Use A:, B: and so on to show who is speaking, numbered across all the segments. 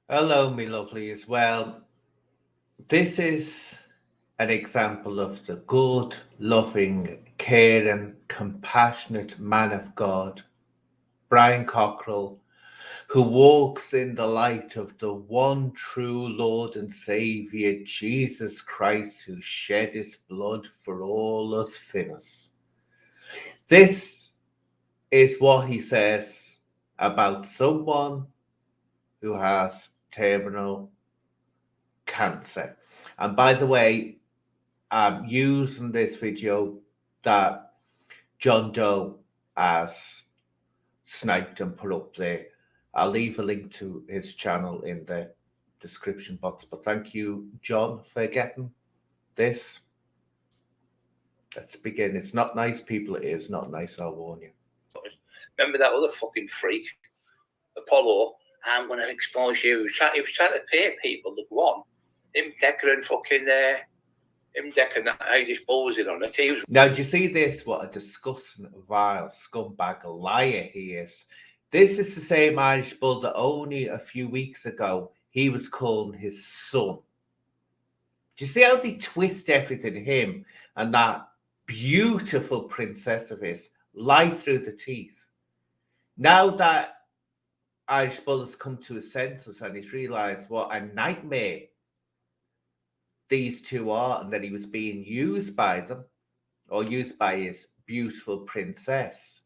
A: Hello, me lovelies. Well, this is an example of the good, loving, caring, compassionate man of God, Brian Cockerill, who walks in the light of the one true Lord and Saviour, Jesus Christ, who shed his blood for all us sinners. This is what he says about someone who has terminal cancer. And by the way, I'm using this video that John Doe has sniped and put up there. I'll leave a link to his channel in the description box. But thank you, John, for getting this. Let's begin. It's not nice, people. It is not nice, I'll warn you.
B: Remember that other fucking freak, Apollo? I'm going to expose you. He was trying to pay people that won. Him decking fucking him decking that Irish Bulls in on it. He was...
A: Now, do you see this? What a disgusting, vile scumbag liar he is. This is the same Irish Bull that only a few weeks ago he was calling his son. Do you see how they twist everything? Him and that beautiful princess of his lie through the teeth. Now that Irish Bull has come to his senses and he's realised what a nightmare these two are, and that he was being used by them, or used by his beautiful princess.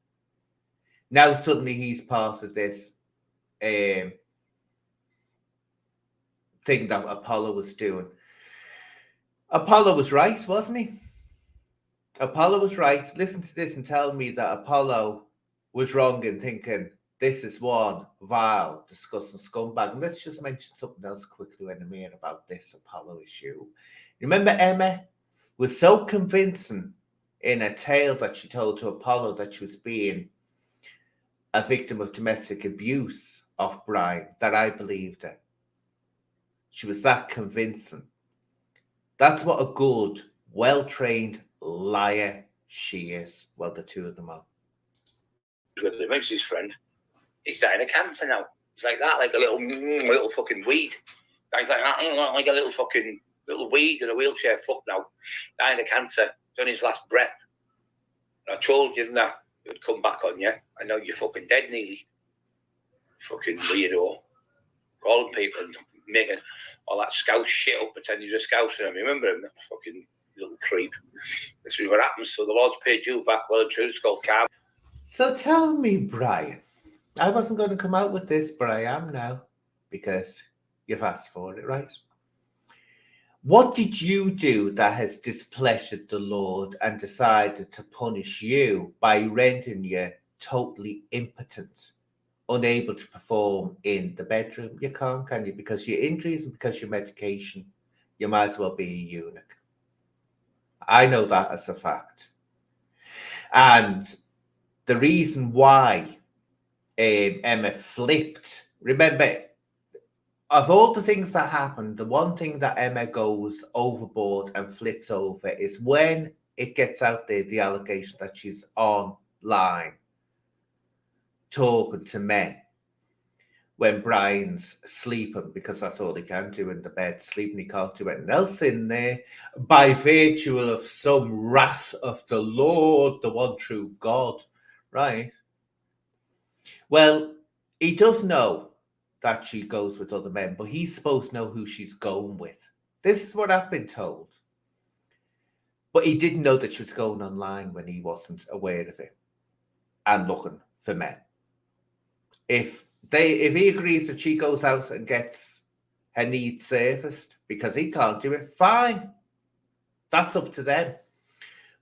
A: Now suddenly he's part of this thing that Apollo was doing. Apollo was right, wasn't he? Apollo was right. Listen to this and tell me that Apollo was wrong in thinking this is one vile, disgusting scumbag. And let's just mention something else quickly when I'm here about this Apollo issue. Remember Emma was so convincing in a tale that she told to Apollo that she was being a victim of domestic abuse of Brian, that I believed her. She was that convincing. That's what a good, well-trained liar she is. Well, the two of them are.
B: With him, he's his friend. He's dying of cancer now. It's like that, like a little fucking weed. Like that, like a little fucking little weed in a wheelchair. Fuck now, dying of cancer. It's on his last breath. And I told you that it would come back on you. I know you're fucking dead, nearly. Fucking weirdo. Calling people and making all that scouse shit up, pretending you're a scouser. I remember him, that fucking little creep. This is what happens. So the Lord's paid you back. Well and true. It's called karma.
A: So tell me, Brian, I wasn't going to come out with this, but I am now, because you've asked for it, right? What did you do that has displeasured the Lord and decided to punish you by rendering you totally impotent, unable to perform in the bedroom? You can't, can you? Because your injuries and because your medication, you might as well be a eunuch. I know that as a fact. And the reason why Emma flipped, remember, of all the things that happened, the one thing that Emma goes overboard and flips over is when it gets out there, the allegation that she's online talking to men when Brian's sleeping, because that's all he can do in the bed, sleeping. He can't do anything else in there by virtue of some wrath of the Lord, the one true God, right? Well, he does know that she goes with other men, but he's supposed to know who she's going with. This is what I've been told. But he didn't know that she was going online when he wasn't aware of it and looking for men. If he agrees that she goes out and gets her needs serviced because he can't do it, fine. That's up to them.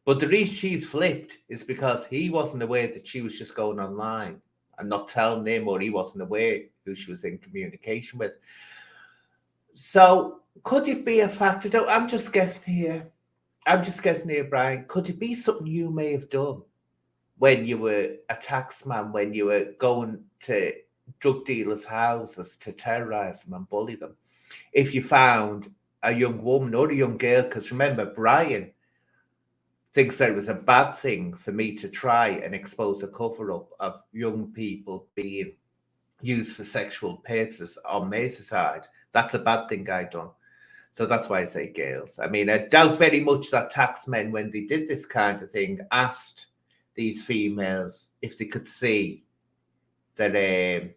A: But the reason she's flipped is because he wasn't aware that she was just going online and not telling him, or he wasn't aware who she was in communication with. So could it be a factor? I'm just guessing here. Brian. Could it be something you may have done when you were a taxman, when you were going to drug dealers' houses to terrorize them and bully them? If you found a young woman or a young girl, because remember, Brian thinks that it was a bad thing for me to try and expose a cover-up of young people being used for sexual purposes on Mace's side, that's a bad thing I done. So that's why I say girls. I mean, I doubt very much that taxmen, when they did this kind of thing, asked these females if they could see their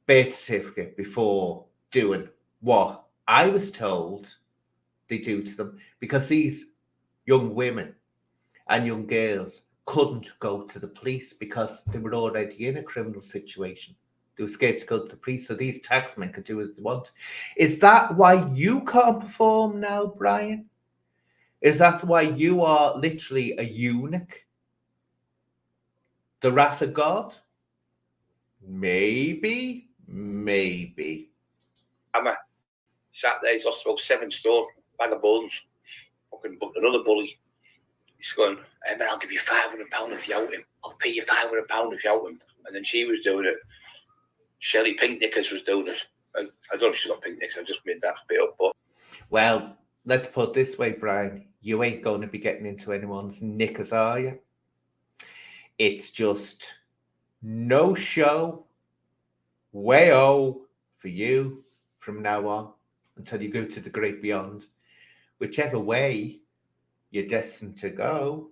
A: birth certificate before doing what I was told they do to them, because these young women and young girls couldn't go to the police because they were already in a criminal situation. They were scared to go to the police, so these taxmen could do what they want. Is that why you can't perform now, Brian? Is that why you are literally a eunuch? The wrath of God? Maybe.
B: I'm a sat there, he's lost about 7 stone, bag of bones, fucking another bully. He's going, hey man, I'll give you £500 if you out him. I'll pay you £500 if you out him. And then she was doing it. Shelley Pink Knickers was doing it. I don't know if she's got pink knickers, I just made that bit up. But
A: well, let's put it this way, Brian. You ain't going to be getting into anyone's knickers, are you? It's just no show, way-o for you from now on until you go to the great beyond. Whichever way you're destined to go,